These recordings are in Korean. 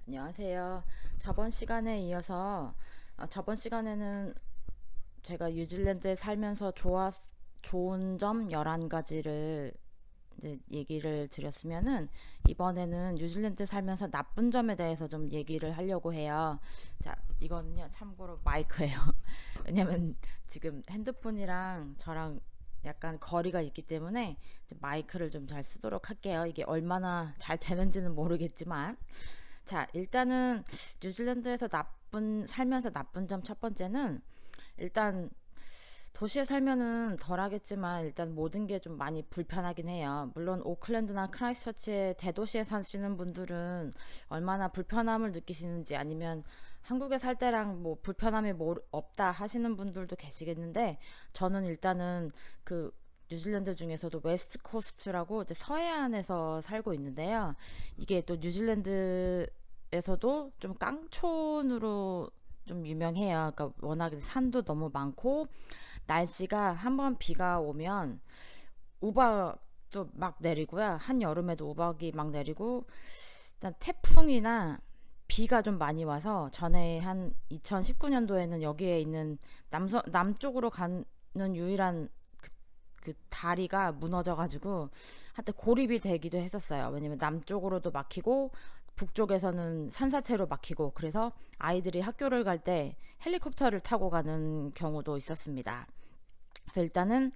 안녕하세요. 저번 시간에 이어서 저번 시간에는 제가 뉴질랜드에 살면서 좋은 점 11가지를 이제 얘기를 드렸으면은 이번에는 뉴질랜드 살면서 나쁜 점에 대해서 좀 얘기를 하려고 해요. 자, 이거는요, 참고로 마이크예요. 왜냐면 지금 핸드폰이랑 저랑 약간 거리가 있기 때문에 이제 마이크를 좀 잘 쓰도록 할게요. 이게 얼마나 잘 되는지는 모르겠지만. 자, 일단은 뉴질랜드에서 살면서 나쁜 점 첫 번째는 일단 도시에 살면은 덜 하겠지만 일단 모든 게 좀 많이 불편하긴 해요. 물론 오클랜드나 크라이스처치의 대도시에 사시는 분들은 얼마나 불편함을 느끼시는지 아니면 한국에 살 때랑 뭐 불편함이 없다 하시는 분들도 계시겠는데 저는 일단은 그 뉴질랜드 중에서도 웨스트 코스트라고 이제 서해안에서 살고 있는데요. 이게 또 뉴질랜드에서도 좀 깡촌으로 좀 유명해요. 그러니까 워낙 산도 너무 많고 날씨가 한번 비가 오면 우박도 막 내리고요. 한여름에도 우박이 막 내리고 일단 태풍이나 비가 좀 많이 와서 전에 한 2019년도에는 여기에 있는 남쪽으로 가는 유일한 그 다리가 무너져가지고 한때 고립이 되기도 했었어요. 왜냐면 남쪽으로도 막히고 북쪽에서는 산사태로 막히고 그래서 아이들이 학교를 갈 때 헬리콥터를 타고 가는 경우도 있었습니다. 그래서 일단은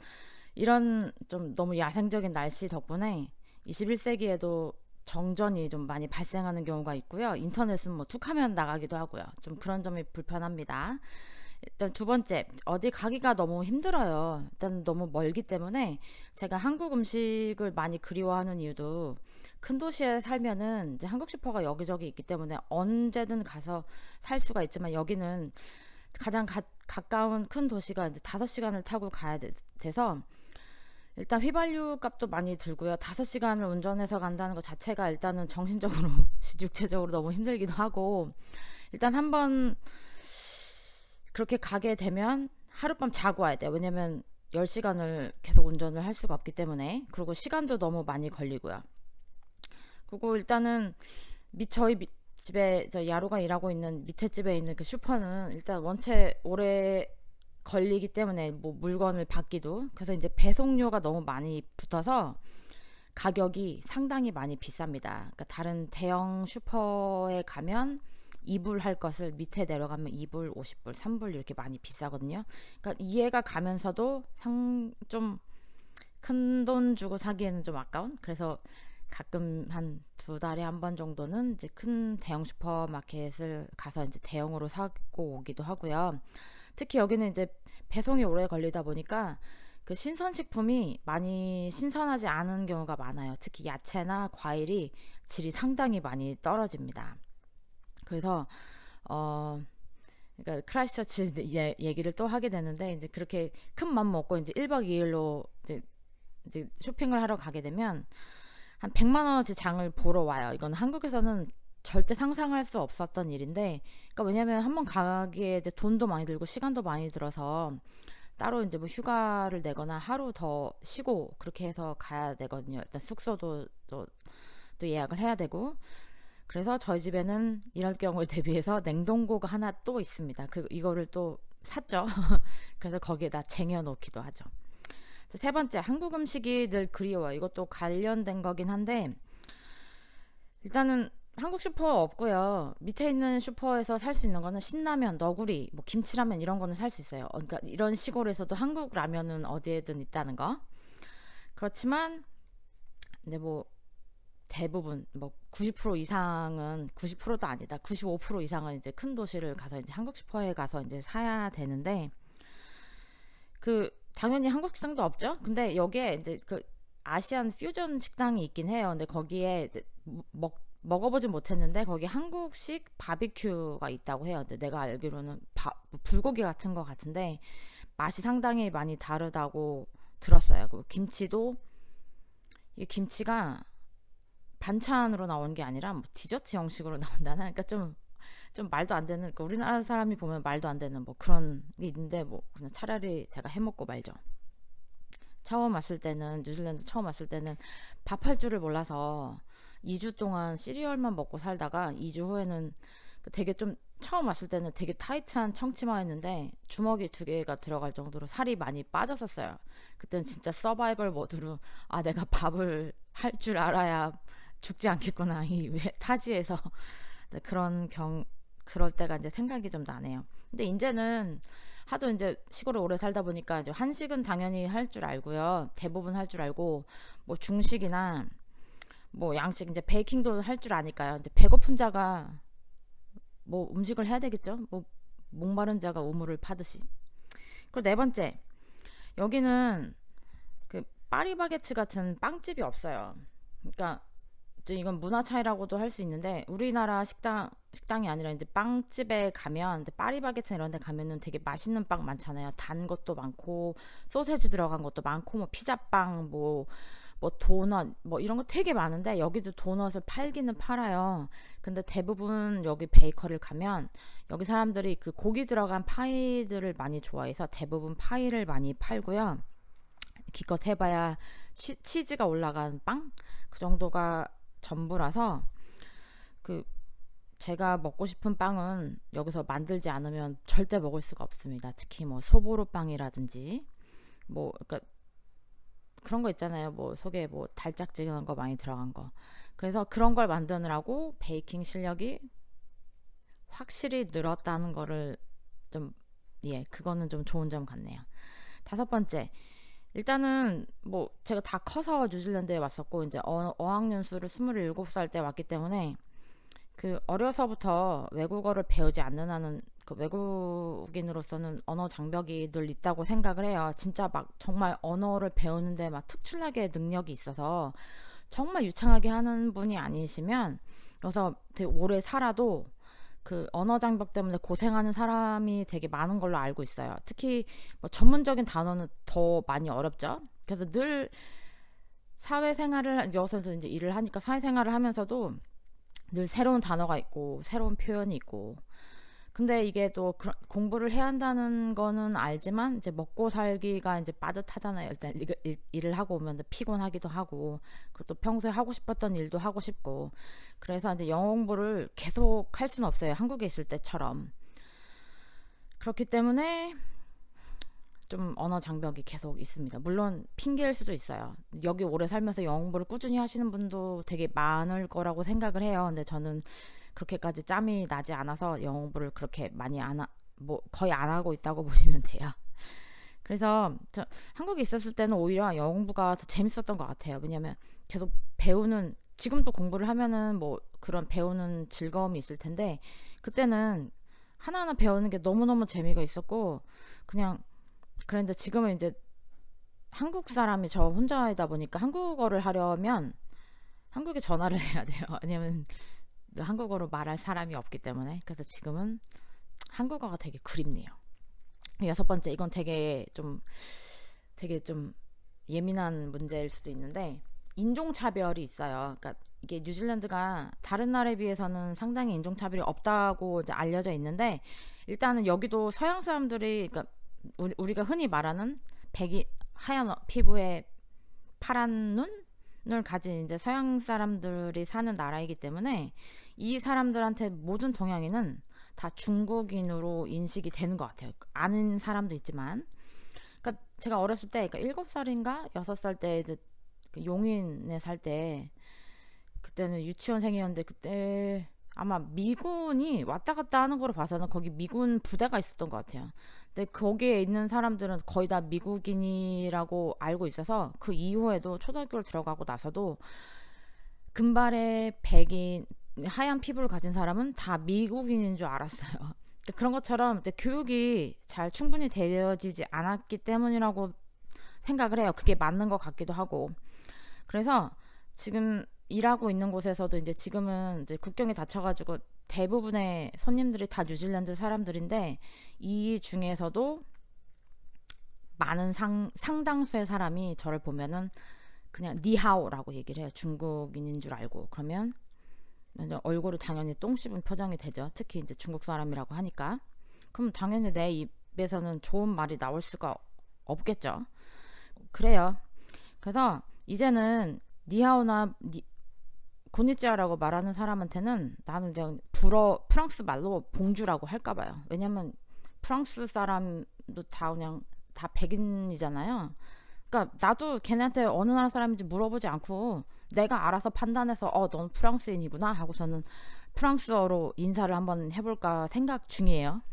이런 좀 너무 야생적인 날씨 덕분에 21세기에도 정전이 좀 많이 발생하는 경우가 있고요. 인터넷은 뭐 툭하면 나가기도 하고요. 좀 그런 점이 불편합니다. 일단 두 번째, 어디 가기가 너무 힘들어요. 일단 너무 멀기 때문에 제가 한국 음식을 많이 그리워하는 이유도 큰 도시에 살면은 이제 한국 슈퍼가 여기저기 있기 때문에 언제든 가서 살 수가 있지만 여기는 가장 가까운 큰 도시가 이제 5시간을 타고 가야 돼서 일단 휘발유 값도 많이 들고요. 5시간을 운전해서 간다는 것 자체가 일단은 정신적으로, 육체적으로 너무 힘들기도 하고 일단 한번 그렇게 가게 되면 하룻밤 자고 와야 돼요. 왜냐면 10시간을 계속 운전을 할 수가 없기 때문에. 그리고 시간도 너무 많이 걸리고요. 그리고 일단은 집에 저 야로가 일하고 있는 밑에 집에 있는 그 슈퍼는 일단 원체 오래 걸리기 때문에 뭐 물건을 받기도 그래서 이제 배송료가 너무 많이 붙어서 가격이 상당히 많이 비쌉니다. 그러니까 다른 대형 슈퍼에 가면 2불 할 것을 밑에 내려가면 2불, 50불, 3불 이렇게 많이 비싸거든요. 그러니까 이해가 가면서도 좀 큰 돈 주고 사기에는 좀 아까운. 그래서 가끔 한 2달에 한 번 정도는 이제 큰 대형 슈퍼마켓을 가서 이제 대형으로 사고 오기도 하고요. 특히 여기는 이제 배송이 오래 걸리다 보니까 그 신선식품이 많이 신선하지 않은 경우가 많아요. 특히 야채나 과일이 질이 상당히 많이 떨어집니다. 그래서 어 그러니까 크라이스처치 얘기를 또 하게 되는데 이제 그렇게 큰 맘 먹고 이제 1박 2일로 이제 쇼핑을 하러 가게 되면 한 100만 원어치 장을 보러 와요. 이건 한국에서는 절대 상상할 수 없었던 일인데, 그러니까 왜냐면 한번 가기에 이제 돈도 많이 들고 시간도 많이 들어서 따로 이제 뭐 휴가를 내거나 하루 더 쉬고 그렇게 해서 가야 되거든요. 일단 숙소도 또 예약을 해야 되고. 그래서 저희 집에는 이럴 경우에 대비해서 냉동고가 하나 또 있습니다. 이거를 또 샀죠. 그래서 거기에다 쟁여 놓기도 하죠. 세 번째, 한국 음식이 늘 그리워요. 이것도 관련된 거긴 한데, 일단은 한국 슈퍼 없고요. 밑에 있는 슈퍼에서 살 수 있는 거는 신라면, 너구리, 뭐 김치라면 이런 거는 살 수 있어요. 그러니까 이런 시골에서도 한국 라면은 어디에든 있다는 거. 그렇지만 이제 뭐 대부분 뭐 90% 이상은 90%도 아니다. 95% 이상은 이제 큰 도시를 가서 이제 한국 슈퍼에 가서 이제 사야 되는데 그 당연히 한국 식당도 없죠. 근데 여기에 이제 그 아시안 퓨전 식당이 있긴 해요. 근데 거기에 이제 먹어보진 못했는데 거기 한국식 바비큐가 있다고 해요. 근데 내가 알기로는 뭐 불고기 같은 거 같은데 맛이 상당히 많이 다르다고 들었어요. 그 김치도 이 김치가 반찬으로 나오는 게 아니라 뭐 디저트 형식으로 나온다나. 그러니까 좀 말도 안 되는. 그러니까 우리나라 사람이 보면 말도 안 되는 뭐 그런 게 있는데 뭐 그냥 차라리 제가 해먹고 말죠. 처음 왔을 때는 뉴질랜드 처음 왔을 때는 밥할 줄을 몰라서 2주 동안 시리얼만 먹고 살다가 2주 후에는 되게 좀 처음 왔을 때는 되게 타이트한 청치마였는데 주먹이 2개가 들어갈 정도로 살이 많이 빠졌었어요. 그때는 진짜 서바이벌 모드로 아 내가 밥을 할 줄 알아야 죽지 않겠구나 이 타지에서 그럴 때가 이제 생각이 좀 나네요. 근데 이제는 하도 이제 시골에 오래 살다 보니까 이제 한식은 당연히 할 줄 알고요. 대부분 할 줄 알고 뭐 중식이나 뭐 양식 이제 베이킹도 할 줄 아니까요. 이제 배고픈 자가 뭐 음식을 해야 되겠죠. 뭐 목마른 자가 우물을 파듯이. 그리고 네 번째, 여기는 그 파리바게트 같은 빵집이 없어요. 그러니까 이제 이건 문화 차이라고도 할 수 있는데 우리나라 식당이 아니라 이제 빵집에 가면 파리바게트 이런 데 가면은 되게 맛있는 빵 많잖아요. 단 것도 많고 소세지 들어간 것도 많고 뭐 피자빵 뭐 도넛 뭐 이런 거 되게 많은데 여기도 도넛을 팔기는 팔아요. 근데 대부분 여기 베이커리를 가면 여기 사람들이 그 고기 들어간 파이들을 많이 좋아해서 대부분 파이를 많이 팔고요. 기껏 해봐야 치즈가 올라간 빵? 그 정도가 전부라서 그 제가 먹고 싶은 빵은 여기서 만들지 않으면 절대 먹을 수가 없습니다. 특히 뭐 소보로 빵이라든지 뭐 그러니까 그런 거 있잖아요. 뭐 속에 뭐 달짝지근한 거 많이 들어간 거. 그래서 그런 걸 만드느라고 베이킹 실력이 확실히 늘었다는 거를 좀 예, 그거는 좀 좋은 점 같네요. 다섯 번째, 일단은 뭐 제가 다 커서 뉴질랜드에 왔었고 이제 어학연수를 27살 때 왔기 때문에 그 어려서부터 외국어를 배우지 않는 한은 그 외국인으로서는 언어 장벽이 늘 있다고 생각을 해요. 진짜 막 정말 언어를 배우는데 막 특출나게 능력이 있어서 정말 유창하게 하는 분이 아니시면 여기서 되게 오래 살아도 그 언어 장벽 때문에 고생하는 사람이 되게 많은 걸로 알고 있어요. 특히 뭐 전문적인 단어는 더 많이 어렵죠. 그래서 늘 사회생활을 여기서 이제 일을 하니까 사회생활을 하면서도 늘 새로운 단어가 있고 새로운 표현이 있고 근데 이게 또 공부를 해야 한다는 거는 알지만 이제 먹고 살기가 이제 빠듯하잖아요. 일단 일을 하고 오면 피곤하기도 하고 그리고 또 평소에 하고 싶었던 일도 하고 싶고 그래서 이제 영어 공부를 계속 할 수는 없어요. 한국에 있을 때처럼. 그렇기 때문에 좀 언어 장벽이 계속 있습니다. 물론 핑계일 수도 있어요. 여기 오래 살면서 영어 공부를 꾸준히 하시는 분도 되게 많을 거라고 생각을 해요. 근데 저는 그렇게까지 짬이 나지 않아서 영어 공부를 그렇게 많이 뭐 거의 안 하고 있다고 보시면 돼요. 그래서 저 한국에 있었을 때는 오히려 영어 공부가 더 재밌었던 것 같아요. 왜냐면 계속 배우는 지금도 공부를 하면은 뭐 그런 배우는 즐거움이 있을 텐데 그때는 하나하나 배우는 게 너무너무 재미가 있었고 그냥 그런데 지금은 이제 한국 사람이 저 혼자이다 보니까 한국어를 하려면 한국에 전화를 해야 돼요. 왜냐면 한국어로 말할 사람이 없기 때문에 그래서 지금은 한국어가 되게 그립네요. 여섯 번째 이건 되게 좀 예민한 문제일 수도 있는데 인종차별이 있어요. 그러니까 이게 뉴질랜드가 다른 나라에 비해서는 상당히 인종차별이 없다고 이제 알려져 있는데 일단은 여기도 서양 사람들이 그러니까 우리가 흔히 말하는 하얀 피부에 파란 눈을 가진 이제 서양 사람들이 사는 나라이기 때문에 이 사람들한테 모든 동양인은 다 중국인으로 인식이 되는 것 같아요. 아는 사람도 있지만. 그러니까 제가 어렸을 때, 그러니까 7살인가 6살 때 이제 그 용인에 살 때, 그때는 유치원생이었는데 그때 아마 미군이 왔다 갔다 하는 거로 봐서는 거기 미군 부대가 있었던 것 같아요. 근데 거기에 있는 사람들은 거의 다 미국인이라고 알고 있어서 그 이후에도 초등학교를 들어가고 나서도 금발의 백인 하얀 피부를 가진 사람은 다 미국인인 줄 알았어요. 그런 것처럼 교육이 잘 충분히 되어지지 않았기 때문이라고 생각을 해요. 그게 맞는 것 같기도 하고. 그래서 지금 일하고 있는 곳에서도 이제 지금은 이제 국경이 닫혀가지고 대부분의 손님들이 다 뉴질랜드 사람들인데 이 중에서도 많은 상당수의 사람이 저를 보면은 그냥 니하오라고 얘기를 해요. 중국인인 줄 알고. 그러면 얼굴이 당연히 똥 씹은 표정이 되죠. 특히 이제 중국 사람이라고 하니까. 그럼 당연히 내 입에서는 좋은 말이 나올 수가 없겠죠. 그래요. 그래서 이제는 니하오나 고니찌아라고 말하는 사람한테는 나는 그냥 프랑스 말로 봉주라고 할까 봐요. 왜냐면 프랑스 사람도 다 그냥 다 백인이잖아요. 그러니까 나도 걔네한테 어느 나라 사람인지 물어보지 않고 내가 알아서 판단해서 넌 프랑스인이구나 하고서는 프랑스어로 인사를 한번 해볼까 생각 중이에요.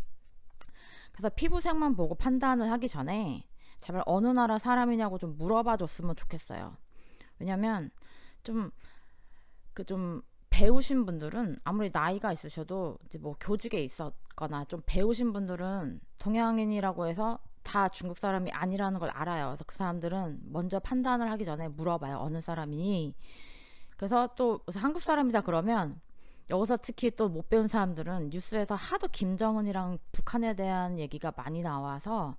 그래서 피부색만 보고 판단을 하기 전에 제발 어느 나라 사람이냐고 좀 물어봐 줬으면 좋겠어요. 왜냐면 좀 좀 배우신 분들은 아무리 나이가 있으셔도 이제 뭐 교직에 있었거나 좀 배우신 분들은 동양인이라고 해서 다 중국 사람이 아니라는 걸 알아요. 그래서 그 사람들은 먼저 판단을 하기 전에 물어봐요. 어느 사람이니. 그래서 또 한국 사람이다 그러면 여기서 특히 또 못 배운 사람들은 뉴스에서 하도 김정은이랑 북한에 대한 얘기가 많이 나와서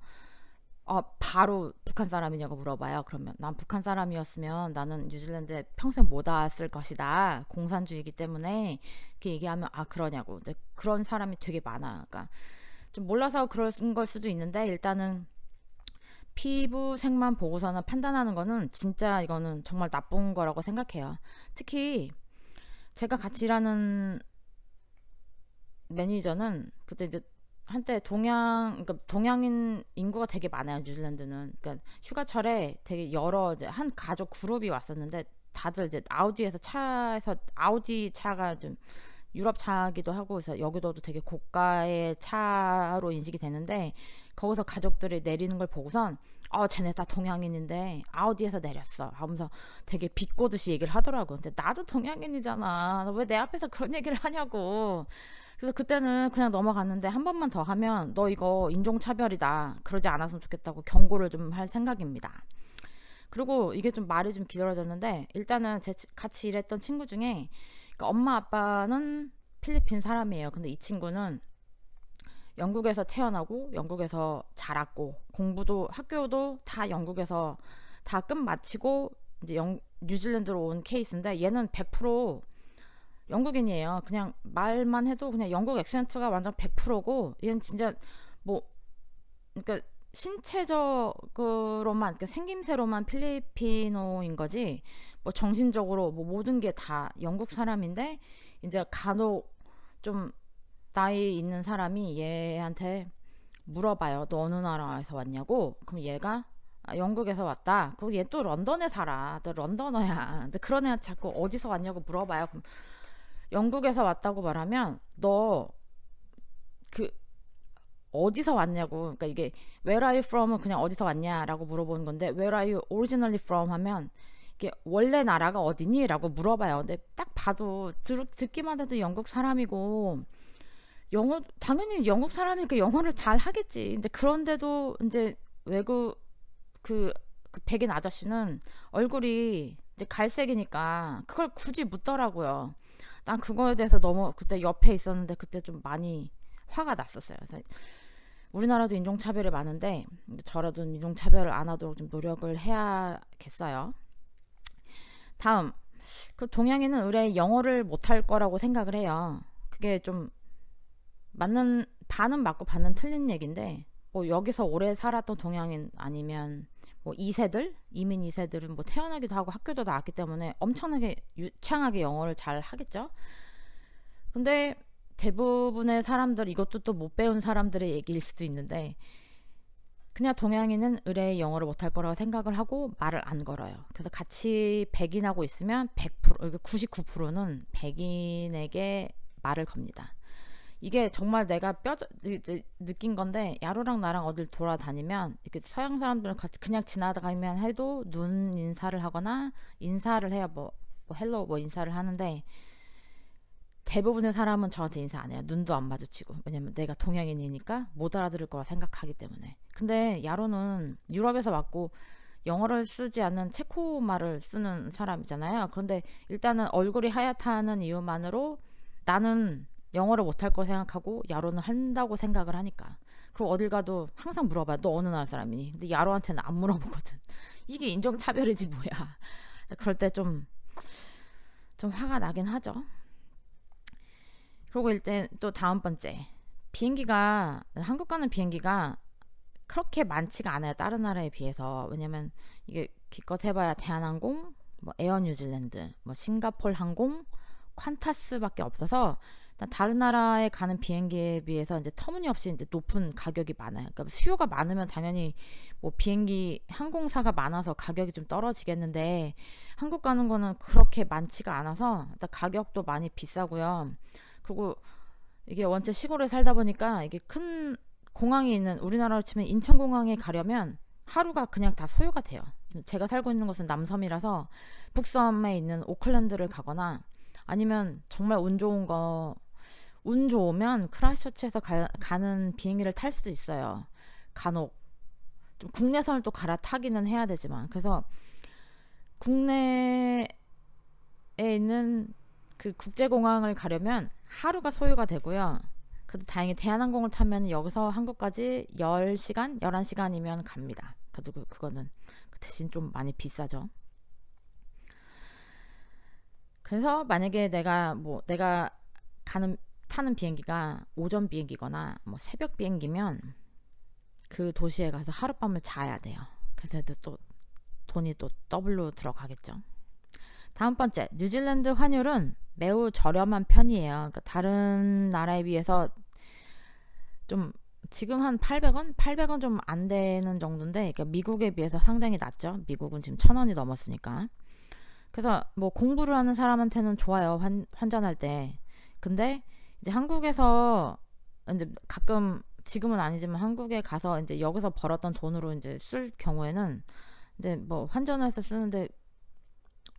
바로 북한 사람이냐고 물어봐요. 그러면 난 북한 사람이었으면 나는 뉴질랜드에 평생 못 왔을 것이다. 공산주의이기 때문에 이렇게 얘기하면 그러냐고. 근데 그런 사람이 되게 많아. 그러니까 좀 몰라서 그런 걸 수도 있는데 일단은 피부색만 보고서는 판단하는 거는 진짜 이거는 정말 나쁜 거라고 생각해요. 특히 제가 같이 일하는 매니저는 그때 이제 한때 그러니까 동양인 인구가 되게 많아요, 뉴질랜드는. 그러니까 휴가철에 되게 여러 이제 한 가족 그룹이 왔었는데 다들 이제 차에서 아우디 차가 좀 유럽 차기도 하고 그래서 여기도도 되게 고가의 차로 인식이 되는데 거기서 가족들이 내리는 걸 보고선 쟤네 다 동양인인데 아우디에서 내렸어 하면서 되게 비꼬듯이 얘기를 하더라고. 근데 나도 동양인이잖아. 왜 내 앞에서 그런 얘기를 하냐고. 그래서 그때는 그냥 넘어갔는데 한 번만 더 하면 너 이거 인종차별이다. 그러지 않았으면 좋겠다고 경고를 좀 할 생각입니다. 그리고 이게 좀 말이 좀 길어졌는데 일단은 같이 일했던 친구 중에 그러니까 엄마 아빠는 필리핀 사람이에요. 근데 이 친구는 영국에서 태어나고 영국에서 자랐고 공부도 학교도 다 영국에서 다 끝마치고 이제 뉴질랜드로 온 케이스인데 얘는 100% 영국인이에요. 그냥 말만 해도 그냥 영국 액센트가 완전 100%고 얘는 진짜 뭐 그러니까 신체적으로만 그러니까 생김새로만 필리피노인 거지 뭐 정신적으로 뭐 모든 게 다 영국 사람인데 이제 간혹 좀 나이 있는 사람이 얘한테 물어봐요. 너 어느 나라에서 왔냐고. 그럼 얘가 영국에서 왔다. 그리고 얘 또 런던에 살아. 너 런던어야. 근데 그런 애한테 자꾸 어디서 왔냐고 물어봐요. 그럼 영국에서 왔다고 말하면 너 그 어디서 왔냐고. 그러니까 이게 Where are you from은 그냥 어디서 왔냐라고 물어보는 건데 Where are you originally from 하면 이게 원래 나라가 어디니? 라고 물어봐요. 근데 딱 봐도 듣기만 해도 영국 사람이고 영어 당연히 영국 사람이니까 영어를 잘 하겠지. 근데 그런데도 이제 외국 그 백인 아저씨는 얼굴이 이제 갈색이니까 그걸 굳이 묻더라고요. 난 그거에 대해서 너무 그때 옆에 있었는데 그때 좀 많이 화가 났었어요. 그래서 우리나라도 인종차별이 많은데 저라도 인종차별을 안 하도록 좀 노력을 해야겠어요. 다음, 그 동양인은 의뢰 영어를 못할 거라고 생각을 해요. 그게 좀 반은 맞고 반은 틀린 얘기인데 뭐 여기서 오래 살았던 동양인 아니면 뭐 2세들 이민 2세들은 뭐 태어나기도 하고 학교도 나왔기 때문에 엄청나게 유창하게 영어를 잘 하겠죠. 근데 대부분의 사람들 이것도 또 못 배운 사람들의 얘기일 수도 있는데 그냥 동양인은 의뢰 영어를 못할 거라고 생각을 하고 말을 안 걸어요. 그래서 같이 백인하고 있으면 100% 99%는 백인에게 말을 겁니다. 이게 정말 내가 느낀 건데 야로랑 나랑 어딜 돌아다니면 이렇게 서양 사람들은 같이 그냥 지나가면 해도 눈 인사를 하거나 인사를 해야 뭐 헬로 뭐 인사를 하는데 대부분의 사람은 저한테 인사 안 해요. 눈도 안 마주치고. 왜냐면 내가 동양인이니까 못 알아들을 거라 생각하기 때문에. 근데 야로는 유럽에서 왔고 영어를 쓰지 않는 체코 말을 쓰는 사람이잖아요. 그런데 일단은 얼굴이 하얗다는 이유만으로 나는 영어를 못할 거 생각하고 야로는 한다고 생각을 하니까. 그리고 어딜 가도 항상 물어봐요. 너 어느 나라 사람이니? 근데 야로한테는 안 물어보거든. 이게 인종차별이지 뭐야. 그럴 때 좀 화가 나긴 하죠. 그리고 일단 또 다음 번째. 비행기가 한국 가는 비행기가 그렇게 많지가 않아요. 다른 나라에 비해서. 왜냐면 이게 기껏 해봐야 대한항공, 뭐 에어 뉴질랜드, 뭐 싱가폴 항공, 퀀타스밖에 없어서 일단 다른 나라에 가는 비행기에 비해서 이제 터무니없이 이제 높은 가격이 많아요. 그러니까 수요가 많으면 당연히 뭐 비행기 항공사가 많아서 가격이 좀 떨어지겠는데 한국 가는 거는 그렇게 많지가 않아서 일단 가격도 많이 비싸고요. 그리고 이게 원체 시골에 살다 보니까 이게 큰 공항이 있는 우리나라로 치면 인천공항에 가려면 하루가 그냥 다 소요가 돼요. 제가 살고 있는 곳은 남섬이라서 북섬에 있는 오클랜드를 가거나 아니면 정말 운 좋으면 크라이스처치에서 가는 비행기를 탈 수도 있어요. 간혹. 좀 국내선을 또 갈아타기는 해야 되지만. 그래서 국내에 있는 그 국제공항을 가려면 하루가 소요가 되고요. 그래도 다행히 대한항공을 타면 여기서 한국까지 10시간, 11시간이면 갑니다. 그래도 그거는 대신 좀 많이 비싸죠. 그래서 만약에 내가 타는 비행기가 오전 비행기거나 뭐 새벽 비행기면 그 도시에 가서 하룻밤을 자야 돼요. 그래서 또 돈이 또 더블로 들어가겠죠. 다음 번째, 뉴질랜드 환율은 매우 저렴한 편이에요. 그러니까 다른 나라에 비해서 좀 지금 한 800원? 800원 좀 안 되는 정도인데 그러니까 미국에 비해서 상당히 낮죠. 미국은 지금 1000원이 넘었으니까. 그래서 뭐 공부를 하는 사람한테는 좋아요. 환전할 때. 근데 이제 한국에서 이제 가끔 지금은 아니지만 한국에 가서 이제 여기서 벌었던 돈으로 이제 쓸 경우에는 이제 뭐 환전을 해서 쓰는데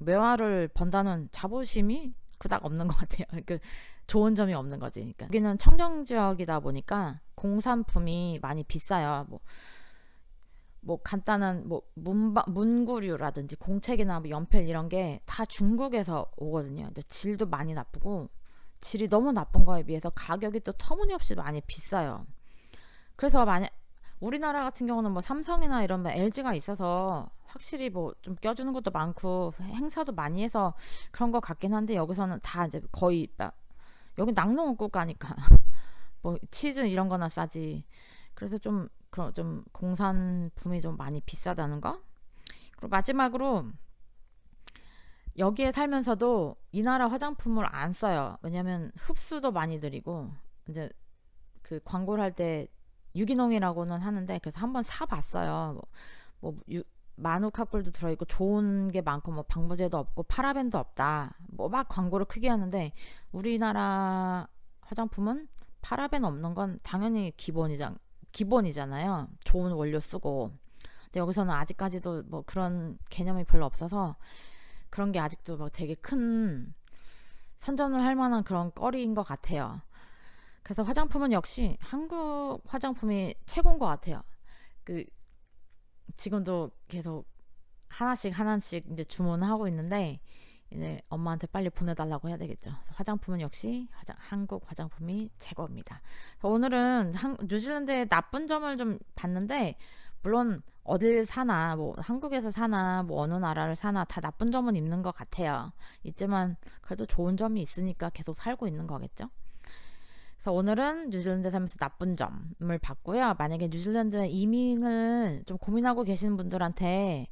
매화를 번다는 자부심이 그닥 없는 것 같아요. 그 좋은 점이 없는 거지. 그러니까 여기는 청정 지역이다 보니까 공산품이 많이 비싸요. 뭐 간단한 뭐 문구류라든지 공책이나 뭐 연필 이런 게 다 중국에서 오거든요. 이제 질도 많이 나쁘고 질이 너무 나쁜 거에 비해서 가격이 또 터무니없이 많이 비싸요. 그래서 만약 우리나라 같은 경우는 뭐 삼성이나 이런 뭐 LG가 있어서 확실히 뭐 좀 껴주는 것도 많고 행사도 많이 해서 그런 것 같긴 한데 여기서는 다 이제 거의 여기 낙농을 가니까 뭐 치즈 이런 거나 싸지. 그래서 좀 공산품이 좀 많이 비싸다는 거. 그리고 마지막으로 여기에 살면서도 이 나라 화장품을 안 써요. 왜냐면 흡수도 많이 들이고 이제 그 광고를 할 때 유기농이라고는 하는데 그래서 한번 사봤어요. 마누카꿀도 들어있고 좋은 게 많고 뭐 방부제도 없고 파라벤도 없다. 뭐 막 광고를 크게 하는데 우리나라 화장품은 파라벤 없는 건 당연히 기본이잖아요. 좋은 원료 쓰고. 근데 여기서는 아직까지도 뭐 그런 개념이 별로 없어서 그런 게 아직도 막 되게 큰 선전을 할 만한 그런 거리인 것 같아요. 그래서 화장품은 역시 한국 화장품이 최고인 것 같아요. 그 지금도 계속 하나씩 이제 주문하고 있는데 이제 엄마한테 빨리 보내달라고 해야 되겠죠. 화장품은 역시 한국 화장품이 최고입니다. 오늘은 뉴질랜드의 나쁜 점을 좀 봤는데 물론 어딜 사나 뭐 한국에서 사나 뭐 어느 나라를 사나 다 나쁜 점은 있는 것 같아요. 있지만 그래도 좋은 점이 있으니까 계속 살고 있는 거겠죠. 그래서 오늘은 뉴질랜드 살면서 나쁜 점을 봤고요. 만약에 뉴질랜드 이민을 좀 고민하고 계시는 분들한테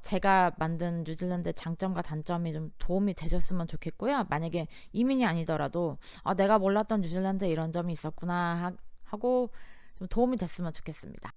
제가 만든 뉴질랜드 장점과 단점이 좀 도움이 되셨으면 좋겠고요. 만약에 이민이 아니더라도 내가 몰랐던 뉴질랜드 이런 점이 있었구나 하고 좀 도움이 됐으면 좋겠습니다.